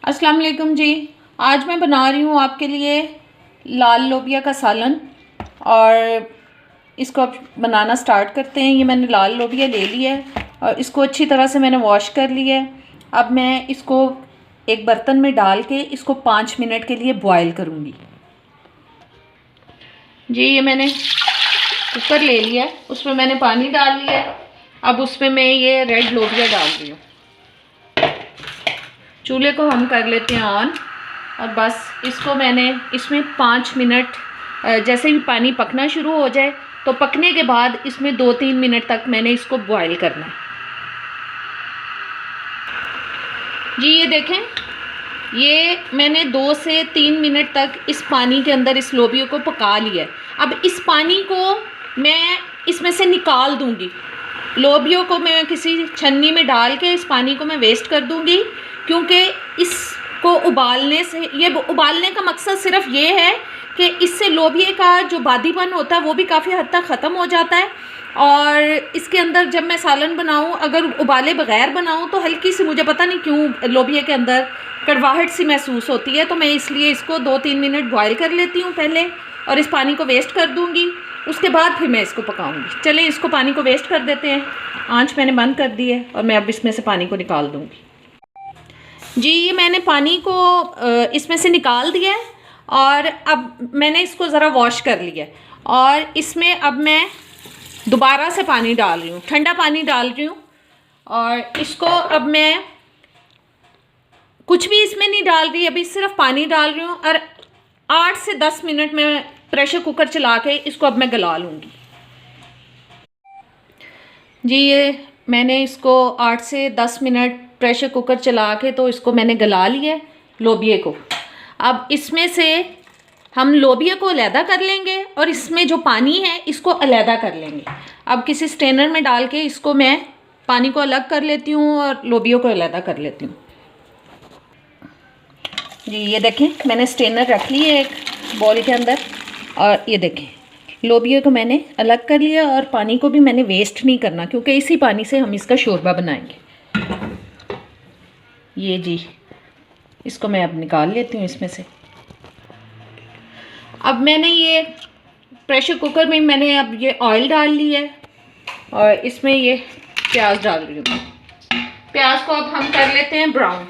अस्सलाम वालेकुम जी। आज मैं बना रही हूँ आपके लिए लाल लोबिया का सालन। और इसको अब बनाना स्टार्ट करते हैं। ये मैंने लाल लोबिया ले लिया है और इसको अच्छी तरह से मैंने वॉश कर लिया है। अब मैं इसको एक बर्तन में डाल के इसको 5 मिनट के लिए बॉयल करूँगी। जी ये मैंने कुकर ले लिया है, उसमें मैंने पानी डाल लिया है। अब उसमें मैं ये रेड लोबिया डाल रही हूँ। चूल्हे को हम कर लेते हैं ऑन और बस इसको मैंने इसमें 5 मिनट, जैसे ही पानी पकना शुरू हो जाए तो पकने के बाद इसमें 2-3 मिनट तक मैंने इसको बॉयल करना है। जी ये देखें, ये मैंने 2 से 3 मिनट तक इस पानी के अंदर इस लोबिया को पका लिया है। अब इस पानी को मैं इसमें से निकाल दूंगी। लोबियों को मैं किसी छन्नी में डाल के इस पानी को मैं वेस्ट कर दूंगी, क्योंकि इसको उबालने से, ये उबालने का मकसद सिर्फ ये है कि इससे लोबिये का जो बादीपन होता है वो भी काफ़ी हद तक ख़त्म हो जाता है। और इसके अंदर जब मैं सालन बनाऊं, अगर उबाले बगैर बनाऊं तो हल्की सी, मुझे पता नहीं क्यों, लोबिये के अंदर कड़वाहट सी महसूस होती है, तो मैं इसलिए इसको 2-3 मिनट बॉयल कर लेती हूँ पहले और इस पानी को वेस्ट कर दूँगी। उसके बाद फिर मैं इसको पकाऊँगी। चलें इसको पानी को वेस्ट कर देते हैं। आँच मैंने बंद कर दी है और मैं अब इसमें से पानी को निकाल दूँगी। जी ये मैंने पानी को इसमें से निकाल दिया है और अब मैंने इसको ज़रा वॉश कर लिया है और इसमें अब मैं दोबारा से पानी डाल रही हूँ, ठंडा पानी डाल रही हूँ। और इसको अब मैं कुछ भी इसमें नहीं डाल रही, अभी सिर्फ पानी डाल रही हूँ और 8 से 10 मिनट में प्रेशर कुकर चला के इसको अब मैं गला लूँगी। जी ये मैंने इसको 8 से 10 मिनट प्रेशर कुकर चला के तो इसको मैंने गला लिया है लोबिये को। अब इसमें से हम लोबिया को अलहदा कर लेंगे और इसमें जो पानी है इसको अलहदा कर लेंगे। अब किसी स्ट्रेनर में डाल के इसको मैं पानी को अलग कर लेती हूँ और लोबिया को अलहदा कर लेती हूँ। जी ये देखें, मैंने स्ट्रेनर रख ली है एक बॉल के अंदर और ये देखें लोबिया को मैंने अलग कर लिया और पानी को भी मैंने वेस्ट नहीं करना, क्योंकि इसी पानी से हम इसका शोरबा बनाएंगे। ये जी इसको मैं अब निकाल लेती हूँ इसमें से। अब मैंने ये प्रेशर कुकर में मैंने अब ये ऑयल डाल लिया है और इसमें ये प्याज डाल रही हूँ। प्याज को अब हम कर लेते हैं ब्राउन।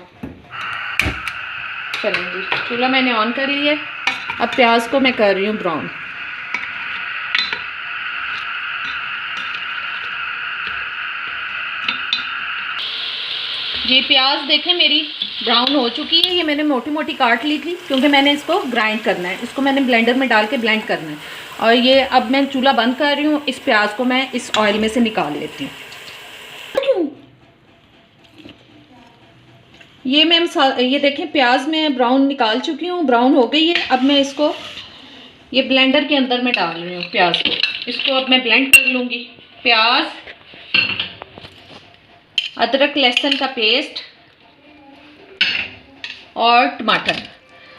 चलें जी, चूल्हा मैंने ऑन कर लिया है। अब प्याज को मैं कर रही हूँ ब्राउन। ये प्याज देखें मेरी ब्राउन हो चुकी है। ये मैंने मोटी मोटी काट ली थी क्योंकि मैंने इसको ग्राइंड करना है, इसको मैंने ब्लेंडर में डाल के ब्लेंड करना है। और ये अब मैं चूल्हा बंद कर रही हूँ। इस प्याज को मैं इस ऑयल में से निकाल लेती हूँ। ये मैं ये देखें प्याज में ब्राउन निकाल चुकी हूँ, ब्राउन हो गई है। अब मैं इसको ये ब्लेंडर के अंदर मैं डाल रही हूँ प्याज को। इसको अब मैं ब्लेंड कर लूँगी। प्याज, अदरक लहसुन का पेस्ट और टमाटर।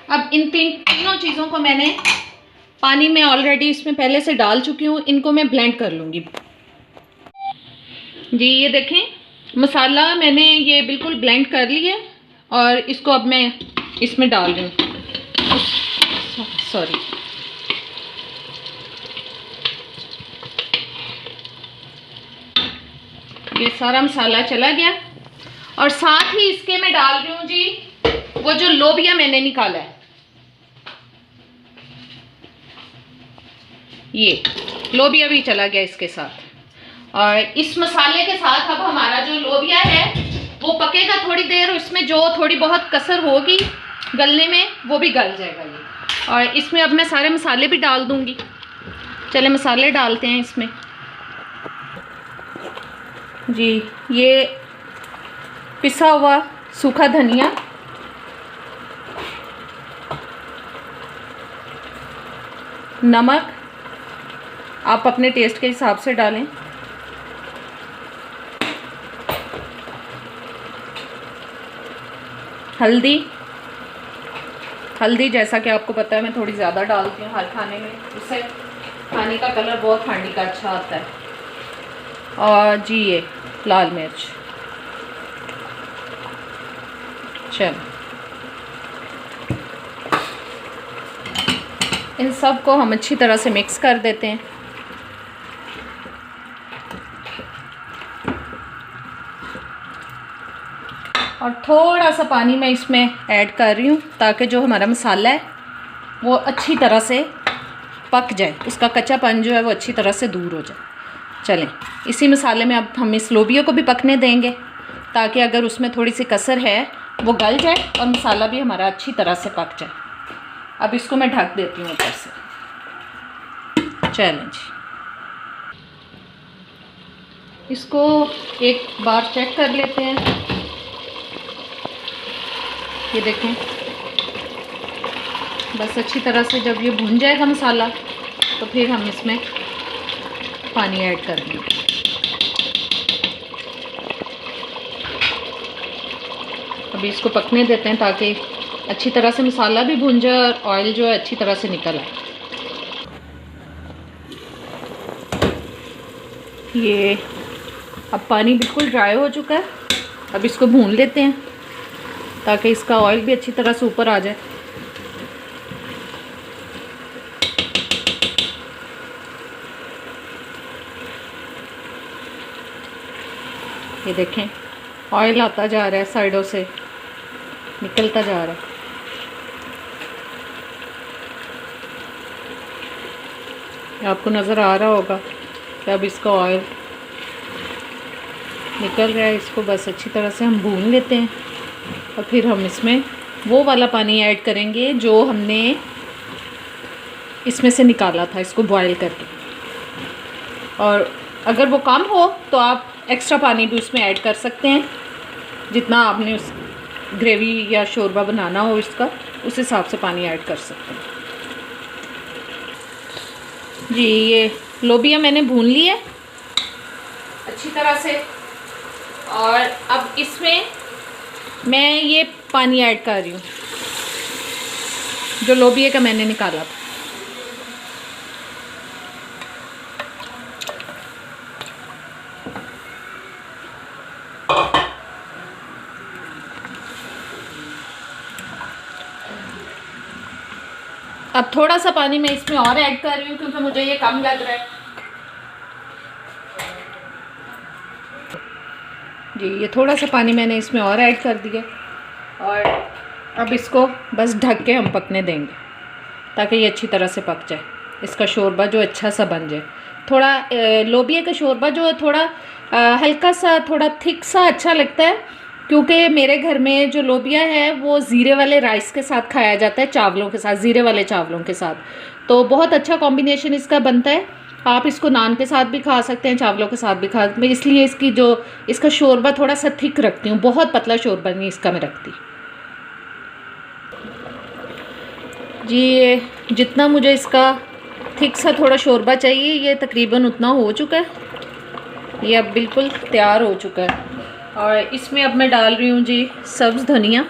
अब इन तीनों चीज़ों को मैंने पानी में ऑलरेडी इसमें पहले से डाल चुकी हूँ। इनको मैं ब्लेंड कर लूँगी। जी ये देखें मसाला मैंने ये बिल्कुल ब्लेंड कर लिया और इसको अब मैं इसमें डाल रही हूँ। सॉरी, ये सारा मसाला चला गया और साथ ही इसके मैं डाल रही हूँ जी वो जो लोबिया मैंने निकाला है। ये लोबिया भी चला गया इसके साथ। और इस मसाले के साथ अब हमारा जो लोबिया है वो पकेगा थोड़ी देर। इसमें जो थोड़ी बहुत कसर होगी गलने में वो भी गल जाएगा ये। और इसमें अब मैं सारे मसाले भी डाल दूंगी। चले मसाले डालते हैं इसमें। जी ये पिसा हुआ सूखा धनिया, नमक आप अपने टेस्ट के हिसाब से डालें, हल्दी, हल्दी जैसा कि आपको पता है मैं थोड़ी ज़्यादा डालती हूँ हर खाने में, उससे खाने का कलर बहुत खाने का अच्छा आता है। और जी ये लाल मिर्च। चलो इन सब को हम अच्छी तरह से मिक्स कर देते हैं। और थोड़ा सा पानी मैं इसमें ऐड कर रही हूँ ताकि जो हमारा मसाला है वो अच्छी तरह से पक जाए, उसका कच्चापन जो है वो अच्छी तरह से दूर हो जाए। चलें, इसी मसाले में अब हम इस लोबिया को भी पकने देंगे ताकि अगर उसमें थोड़ी सी कसर है वो गल जाए और मसाला भी हमारा अच्छी तरह से पक जाए। अब इसको मैं ढक देती हूँ ऊपर से। चलें जी, इसको एक बार चेक कर लेते हैं। ये देखें, बस अच्छी तरह से जब ये भुन जाएगा मसाला तो फिर हम इसमें पानी ऐड कर देंगे। अभी इसको पकने देते हैं ताकि अच्छी तरह से मसाला भी भुन जाए और ऑयल जो है अच्छी तरह से निकल आए। ये अब पानी बिल्कुल ड्राई हो चुका है। अब इसको भून लेते हैं ताकि इसका ऑयल भी अच्छी तरह से ऊपर आ जाए। ये देखें, ऑयल आता जा रहा है, साइडों से निकलता जा रहा है। आपको नज़र आ रहा होगा कि अब इसका ऑयल निकल रहा है। इसको बस अच्छी तरह से हम भून लेते हैं और फिर हम इसमें वो वाला पानी ऐड करेंगे जो हमने इसमें से निकाला था, इसको बॉईल करके। और अगर वो कम हो तो आप एक्स्ट्रा पानी भी उसमें ऐड कर सकते हैं, जितना आपने उस ग्रेवी या शोरबा बनाना हो इसका, उस हिसाब से पानी ऐड कर सकते हैं। जी, ये लोबिया मैंने भून ली है अच्छी तरह से और अब इसमें मैं ये पानी ऐड कर रही हूँ जो लोबिया का मैंने निकाला था। अब थोड़ा सा पानी मैं इसमें और ऐड कर रही हूँ क्योंकि मुझे ये कम लग रहा है। जी, ये थोड़ा सा पानी मैंने इसमें और ऐड कर दिया और अब इसको बस ढक के हम पकने देंगे ताकि ये अच्छी तरह से पक जाए, इसका शोरबा जो अच्छा सा बन जाए। थोड़ा लोबिया का शोरबा जो है थोड़ा हल्का सा, थोड़ा थिक सा अच्छा लगता है क्योंकि मेरे घर में जो लोबिया है वो ज़ीरे वाले राइस के साथ खाया जाता है, चावलों के साथ, ज़ीरे वाले चावलों के साथ। तो बहुत अच्छा कॉम्बिनेशन इसका बनता है। आप इसको नान के साथ भी खा सकते हैं, चावलों के साथ भी खा। मैं इसलिए इसका शोरबा थोड़ा सा थिक रखती हूँ, बहुत पतला शोरबा नहीं इसका मैं रखती। जी, ये जितना मुझे इसका थिक सा थोड़ा शोरबा चाहिए ये तकरीबन उतना हो चुका है। ये अब बिल्कुल तैयार हो चुका है और इसमें अब मैं डाल रही हूँ जी सब्ज़ धनिया।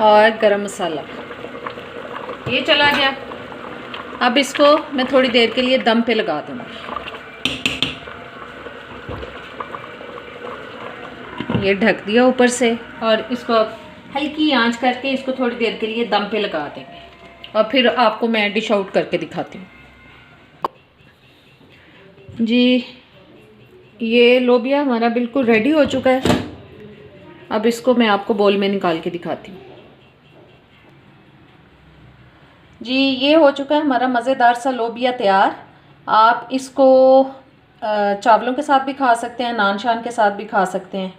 और गरम मसाला, ये चला गया। अब इसको मैं थोड़ी देर के लिए दम पे लगा दूँगी। ये ढक दिया ऊपर से और इसको अब हल्की आंच करके इसको थोड़ी देर के लिए दम पे लगा देंगे और फिर आपको मैं डिश आउट करके दिखाती हूँ। जी, ये लोबिया हमारा बिल्कुल रेडी हो चुका है। अब इसको मैं आपको बोल में निकाल के दिखाती हूँ। जी, ये हो चुका है हमारा मज़ेदार सा लोबिया तैयार। आप इसको चावलों के साथ भी खा सकते हैं, नान शान के साथ भी खा सकते हैं।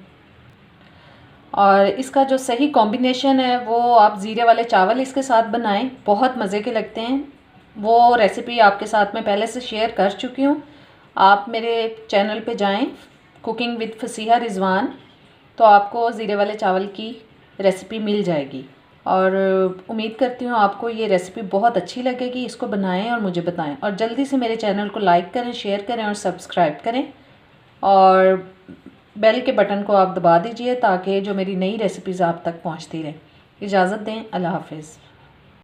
और इसका जो सही कॉम्बिनेशन है वो आप ज़ीरे वाले चावल इसके साथ बनाएं, बहुत मज़े के लगते हैं। वो रेसिपी आपके साथ मैं पहले से शेयर कर चुकी हूँ। आप मेरे चैनल पे जाएं, कुकिंग विद फसीहा रिजवान, तो आपको ज़ीरे वाले चावल की रेसिपी मिल जाएगी। और उम्मीद करती हूँ आपको ये रेसिपी बहुत अच्छी लगेगी। इसको बनाएं और मुझे बताएं और जल्दी से मेरे चैनल को लाइक करें, शेयर करें और सब्सक्राइब करें और बेल के बटन को आप दबा दीजिए ताकि जो मेरी नई रेसिपीज़ आप तक पहुँचती रहें। इजाज़त दें, अल्लाह हाफ़िज़।